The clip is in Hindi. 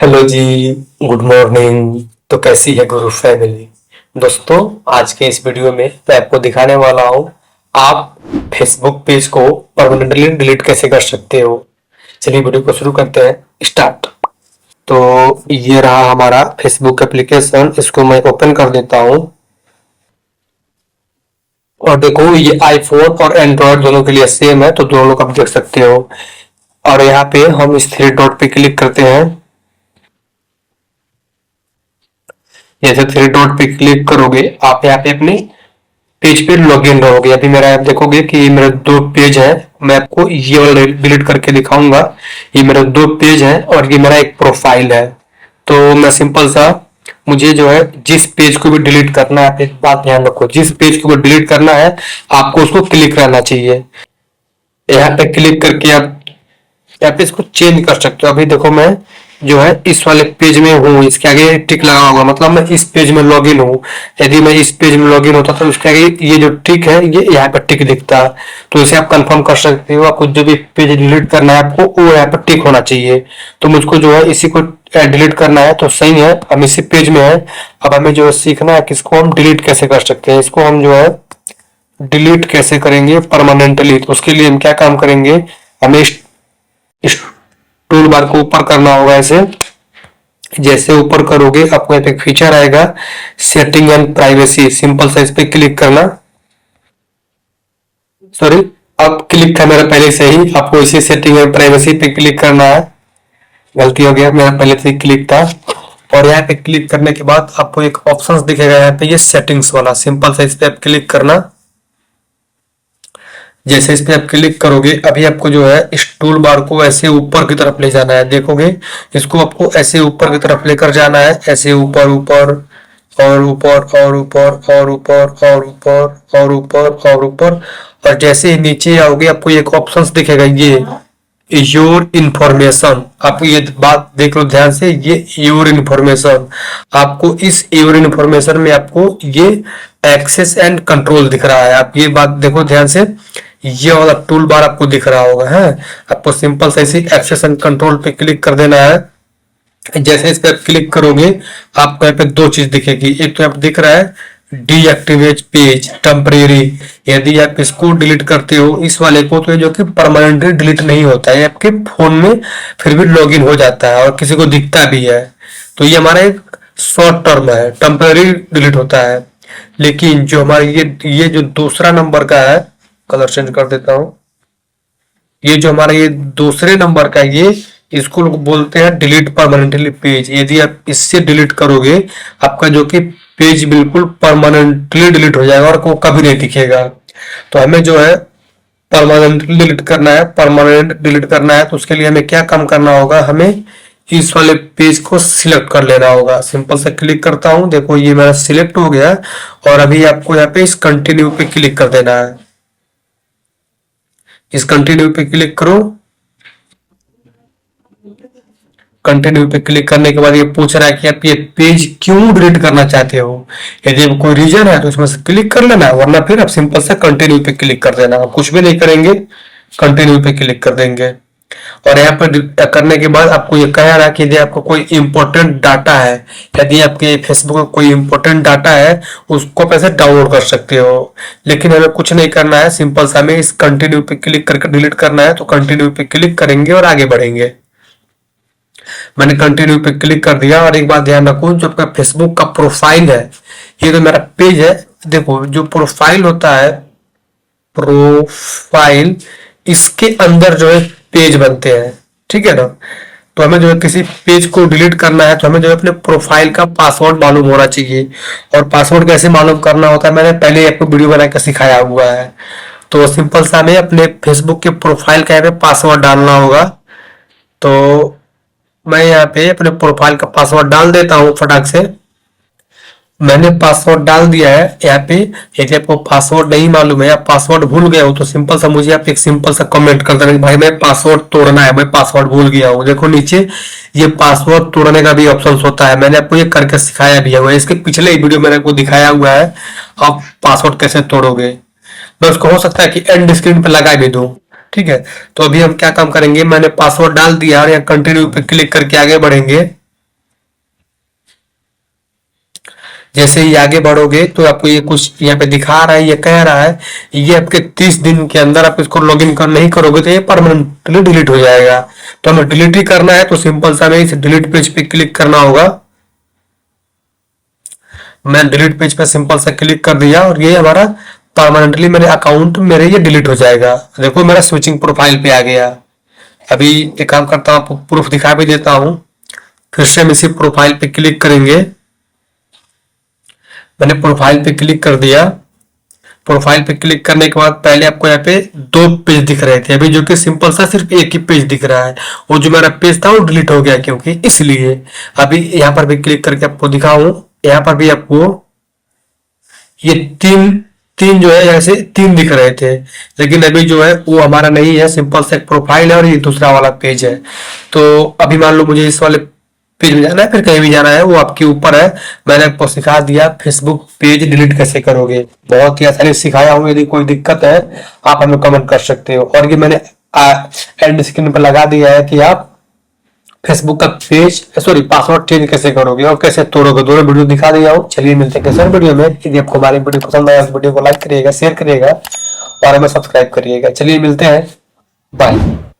हेलो जी। Good morning. तो कैसी है गुरु फैमिली? दोस्तों, आज के इस वीडियो में मैं आपको दिखाने वाला हूँ आप फेसबुक पेज को परमानेंटली डिलीट कैसे कर सकते हो। चलिए वीडियो को शुरू करते हैं। स्टार्ट। तो ये रहा हमारा फेसबुक एप्लीकेशन, इसको मैं ओपन कर देता हूँ। और देखो, ये आईफोन और एंड्रॉयड दोनों के लिए सेम है, तो दोनों लोग आप देख सकते हो। और यहाँ पे हम इस थ्री डॉट पे क्लिक करते हैं। जैसे थ्री डॉट पे क्लिक करोगे आप यहाँ पे अपने पेज पे लॉगिन रहोगे। अभी मेरा आप देखोगे कि ये मेरे दो पेज है। मैं आपको ये वाला डिलीट करके दिखाऊंगा। ये मेरे दो पेज है और ये मेरा एक प्रोफाइल है। तो मैं सिंपल सा, मुझे जो है जिस पेज को भी डिलीट करना है, आप एक बात ध्यान रखो, जिस पेज को भी डिलीट करना है आपको उसको क्लिक करना चाहिए। यहाँ पे क्लिक करके आप यहाँ पे इसको चेंज कर सकते हो। अभी देखो, मैं जो है इस वाले पेज में हूँ, इसके आगे टिक लगा होगा, मतलब मैं इस पेज में लॉगिन हूँ। यदि मैं इस पेज में लॉगिन होता तो उसके आगे ये जो टिक है, ये यहाँ पर टिक दिखता। तो इसे आप कंफर्म कर सकते हो। आपको जो भी पेज डिलीट करना है आपको वो यहाँ पर टिक होना चाहिए। तो मुझको जो है इसी को डिलीट करना है, तो सही है, हम इसी पेज में है। अब हमें जो है सीखना है कि इसको हम डिलीट कैसे कर सकते हैं। इसको हम जो है डिलीट कैसे करेंगे परमानेंटली, तो उसके लिए हम क्या काम करेंगे, हमें इस टूल बार को ऊपर करना होगा। ऐसे जैसे ऊपर करोगे आपको यहाँ पे फीचर आएगा सेटिंग एंड प्राइवेसी, सिंपल सा इस पे क्लिक करना। सॉरी, अब क्लिक था मेरा पहले से ही, आपको इसी सेटिंग एंड प्राइवेसी पे क्लिक करना है। गलती हो गया, मेरा पहले से ही क्लिक था। और यहाँ पे क्लिक करने के बाद आपको एक ऑप्शंस दिखेगा यहाँ पे, ये सेटिंग्स वाला, सिंपल सा इस पे आप क्लिक करना। जैसे इस पे आप क्लिक करोगे अभी आपको जो है इस टूल बार को ऐसे ऊपर की तरफ ले जाना है। देखोगे इसको आपको ऐसे ऊपर की तरफ लेकर जाना है, ऐसे ऊपर ऊपर और ऊपर और ऊपर और ऊपर और ऊपर और ऊपर और ऊपर। और जैसे ही नीचे आओगे आपको एक ऑप्शंस दिखेगा, ये योर इन्फॉर्मेशन। आप ये बात देख लो ध्यान से, ये योर इन्फॉर्मेशन। आपको इस योर इन्फॉर्मेशन में आपको ये एक्सेस एंड कंट्रोल दिख रहा है। आप ये बात देखो ध्यान से, ये वाला टूल बार आपको दिख रहा होगा है। आपको सिंपल से इसी एक्सेस एंड कंट्रोल पे क्लिक कर देना है। जैसे इस पे क्लिक करोगे आपको यहाँ पे दो चीज दिखेगी। एक तो आप दिख रहा है डीएक्टिवेट पेज टेम्परेरी। यदि आप इसको डिलीट करते हो इस वाले को, तो ये जो कि परमानेंटली डिलीट नहीं होता है, आपके फोन में फिर भी लॉगिन हो जाता है और किसी को दिखता भी है। तो ये हमारा एक शॉर्ट टर्म है, टेम्परेरी डिलीट होता है। लेकिन जो हमारा ये जो दूसरा नंबर का है, कलर चेंज कर देता हूं, ये जो हमारा ये दूसरे नंबर का है, ये इसको लोग बोलते हैं डिलीट परमानेंटली पेज। यदि आप इससे डिलीट करोगे आपका जो कि पेज बिल्कुल परमानेंटली डिलीट हो जाएगा और वो कभी नहीं दिखेगा। तो हमें जो है परमानेंटली डिलीट करना है, परमानेंट डिलीट करना है, तो उसके लिए हमें क्या काम करना होगा, हमें इस वाले पेज को सिलेक्ट कर लेना होगा। सिंपल से क्लिक करता हूं, देखो ये मेरा सिलेक्ट हो गया। और अभी आपको यहाँ पे इस कंटिन्यू पे क्लिक कर देना है। इस कंटिन्यू पे क्लिक करो। कंटिन्यू पे क्लिक करने के बाद ये पूछ रहा है कि आप ये पेज क्यों डिलीट करना चाहते हो। यदि कोई रीजन है तो इसमें से क्लिक कर लेना, वरना फिर आप सिंपल से कंटिन्यू पे क्लिक कर देना। आप कुछ भी नहीं करेंगे, कंटिन्यू पे क्लिक कर देंगे। और यहाँ पर करने के बाद आपको ये कह रहा है कि यदि आपको कोई इंपॉर्टेंट डाटा है, यदि आपके फेसबुक में कोई इंपॉर्टेंट डाटा है उसको आप ऐसे डाउनलोड कर सकते हो। लेकिन हमें कुछ नहीं करना है, सिंपल सा हमें इस कंटिन्यू पे क्लिक करके डिलीट करना है। तो कंटिन्यू पे क्लिक करेंगे और आगे बढ़ेंगे। मैंने कंटिन्यू पे क्लिक कर दिया। और एक बात ध्यान रखो, जो आपका फेसबुक का प्रोफाइल है, ये तो मेरा पेज है। देखो जो प्रोफाइल होता है, प्रोफाइल, इसके अंदर जो है पेज बनते हैं, ठीक है ना। तो हमें जो है किसी पेज को डिलीट करना है तो हमें जो है अपने प्रोफाइल का पासवर्ड मालूम होना चाहिए। और पासवर्ड कैसे मालूम करना होता है मैंने पहले आपको वीडियो बनाकर सिखाया हुआ है। तो सिंपल सा हमें अपने फेसबुक के प्रोफाइल का यहाँ पे पासवर्ड डालना होगा। तो मैं यहाँ पे अपने प्रोफाइल का पासवर्ड डाल देता हूँ फटाक से। मैंने पासवर्ड डाल दिया है यहाँ पे। यदि आपको पासवर्ड नहीं मालूम है या पासवर्ड भूल गए हो तो सिंपल सा मुझे आप एक सिंपल सा कमेंट कर देना कि भाई मैं पासवर्ड तोड़ना है, मैं पासवर्ड भूल गया हूँ। देखो नीचे ये पासवर्ड तोड़ने का भी ऑप्शन होता है, मैंने आपको ये करके सिखाया भी है। इसके पिछले वीडियो मैंने आपको दिखाया हुआ है आप पासवर्ड कैसे तोड़ोगे। मैं उसको हो सकता है कि एंड स्क्रीन पे लगा भी दूं, ठीक है। तो अभी हम क्या काम करेंगे, मैंने पासवर्ड डाल दिया और यहाँ कंटिन्यू पे क्लिक करके आगे बढ़ेंगे। जैसे ही आगे बढ़ोगे तो आपको ये कुछ यहाँ पे दिखा रहा है, ये कह रहा है ये आपके 30 दिन के अंदर आप इसको लॉगिन कर नहीं करोगे तो ये परमानेंटली डिलीट हो जाएगा। तो हमें डिलीट ही करना है, तो सिंपल सा हमें इस डिलीट पेज पे क्लिक करना होगा। मैं डिलीट पेज पे सिंपल सा क्लिक कर दिया और ये हमारा परमानेंटली मेरे अकाउंट मेरे ये डिलीट हो जाएगा। देखो मेरा स्विचिंग प्रोफाइल पे आ गया। अभी एक काम करता हूँ, आपको प्रूफ दिखा भी देता हूँ। फिर से हम इसी प्रोफाइल पे क्लिक करेंगे। मैंने प्रोफाइल पे क्लिक कर दिया। प्रोफाइल पे क्लिक करने के बाद पहले आपको यहाँ पे 2 पेज दिख रहे थे, अभी जो कि सिंपल सा सिर्फ एक ही पेज दिख रहा है। वो जो मेरा पेज था वो डिलीट हो गया, क्योंकि इसलिए अभी यहाँ पर भी क्लिक करके आपको दिखाऊं। यहाँ पर भी आपको ये तीन तीन जो है ऐसे 3 दिख रहे थे, लेकिन अभी जो है वो हमारा नहीं है, सिंपल सा एक प्रोफाइल है और ये दूसरा वाला पेज है। तो अभी मान लो मुझे इस वाले पेज में जाना है, फिर कहीं भी जाना है, वो आपके ऊपर है। मैंने आपको सिखा दिया फेसबुक पेज डिलीट कैसे करोगे, बहुत ही आसानी से सिखाया हूँ। यदि कोई दिक्कत है आप हमें कमेंट कर सकते हो। और ये मैंने एंड स्क्रीन पर लगा दिया है कि आप फेसबुक का पेज सॉरी पासवर्ड चेंज कैसे करोगे और कैसे तोड़ोगे, दोनों वीडियो दिखा दिया हूँ। चलिए मिलते हैं किसी वीडियो में। यदि आपको हमारी वीडियो पसंद आया तो वीडियो को लाइक करिएगा, शेयर करिएगा और हमें सब्सक्राइब करिएगा। चलिए मिलते हैं, बाय।